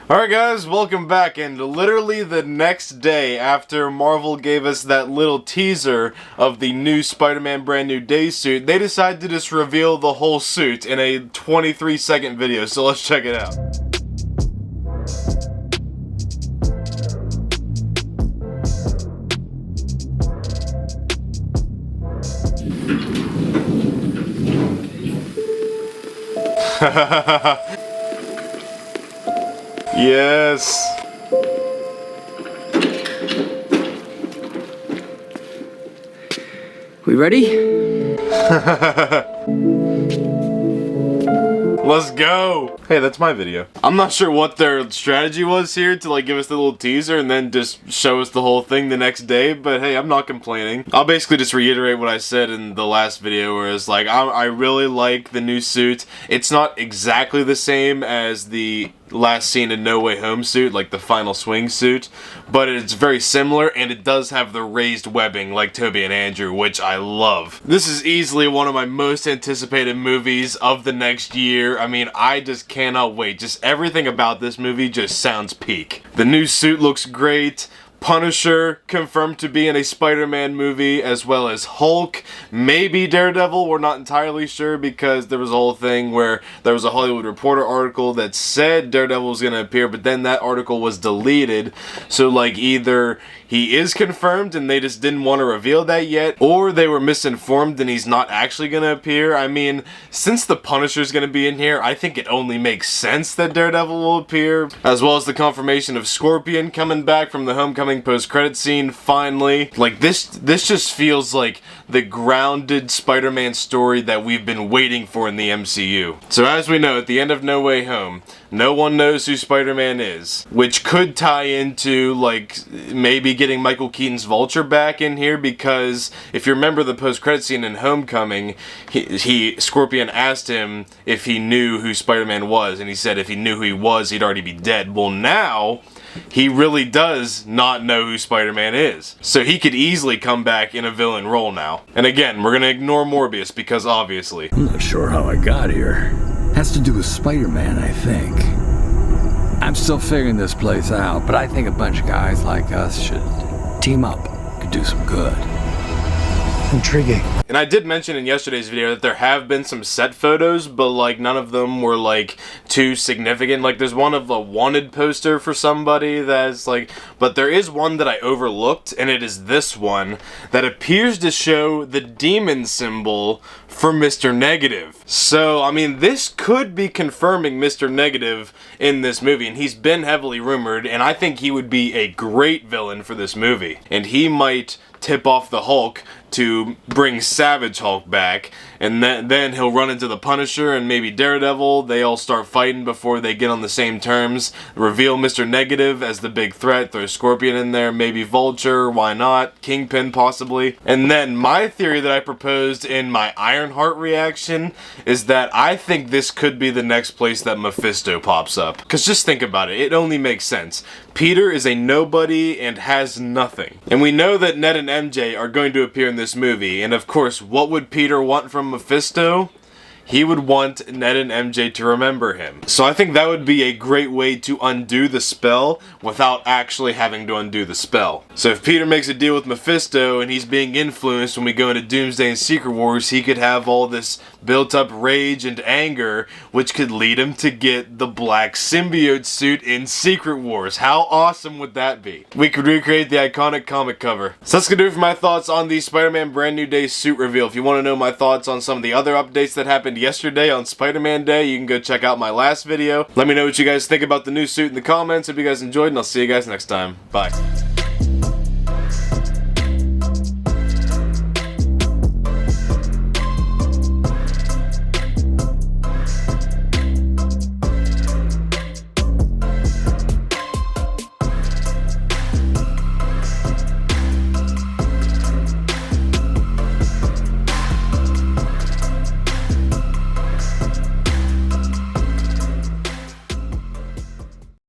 Alright guys, welcome back, and literally the next day after Marvel gave us that little teaser of the new Spider-Man Brand New Day suit, they decided to just reveal the whole suit in a 23-second video, so let's check it out. Yes. We ready? Let's go! Hey, that's my video. I'm not sure what their strategy was here to like give us the little teaser and then just show us the whole thing the next day, but hey, I'm not complaining. I'll basically just reiterate what I said in the last video, where it's like, I really like the new suit. It's not exactly the same as the last scene in No Way Home suit, like the final swing suit, but it's very similar, and it does have the raised webbing like Toby and Andrew, which I love. This is easily one of my most anticipated movies of the next year. I mean, I just cannot wait. Just everything about this movie just sounds peak. The new suit looks great. Punisher confirmed to be in a Spider-Man movie, as well as Hulk, maybe Daredevil, we're not entirely sure, because there was a whole thing where there was a Hollywood Reporter article that said Daredevil was going to appear, but then that article was deleted, so like either he is confirmed and they just didn't want to reveal that yet, or they were misinformed and he's not actually going to appear. I mean, since the Punisher's going to be in here, I think it only makes sense that Daredevil will appear, as well as the confirmation of Scorpion coming back from the Homecoming post-credit scene finally. Like, this just feels like the grounded Spider-Man story that we've been waiting for in the MCU. So as we know, at the end of No Way Home, no one knows who Spider-Man is, which could tie into like maybe getting Michael Keaton's Vulture back in here, because if you remember the post-credit scene in Homecoming, Scorpion asked him if he knew who Spider-Man was, and he said if he knew who he was, he'd already be dead. Well, now he really does not know who Spider-Man is. So he could easily come back in a villain role now. And again, we're gonna ignore Morbius because obviously. I'm not sure how I got here. Has to do with Spider-Man, I think. I'm still figuring this place out, but I think a bunch of guys like us should team up. Could do some good. Intriguing. And I did mention in yesterday's video that there have been some set photos, but like none of them were like too significant. Like there's one of a wanted poster for somebody that's like, but there is one that I overlooked, and it is this one that appears to show the demon symbol for Mr. Negative. So, I mean, this could be confirming Mr. Negative in this movie, and he's been heavily rumored, and I think he would be a great villain for this movie. And he might tip off the Hulk to bring Savage Hulk back, and then he'll run into the Punisher and maybe Daredevil. They all start fighting before they get on the same terms. Reveal Mr. Negative as the big threat, throw Scorpion in there, maybe Vulture, why not? Kingpin possibly. And then my theory that I proposed in my Ironheart reaction is that I think this could be the next place that Mephisto pops up. Because just think about it, it only makes sense. Peter is a nobody and has nothing. And we know that Ned and MJ are going to appear in this movie, and of course, what would Peter want from Mephisto? He would want Ned and MJ to remember him. So I think that would be a great way to undo the spell without actually having to undo the spell. So if Peter makes a deal with Mephisto and he's being influenced when we go into Doomsday and Secret Wars, he could have all this built up rage and anger, which could lead him to get the black symbiote suit in Secret Wars. How awesome would that be? We could recreate the iconic comic cover. So that's gonna do it for my thoughts on the Spider-Man Brand New Day suit reveal. If you want to know my thoughts on some of the other updates that happened yesterday on Spider-Man Day, you can go check out my last video. Let me know what you guys think about the new suit in the comments. Hope you guys enjoyed, and I'll see you guys next time. Bye.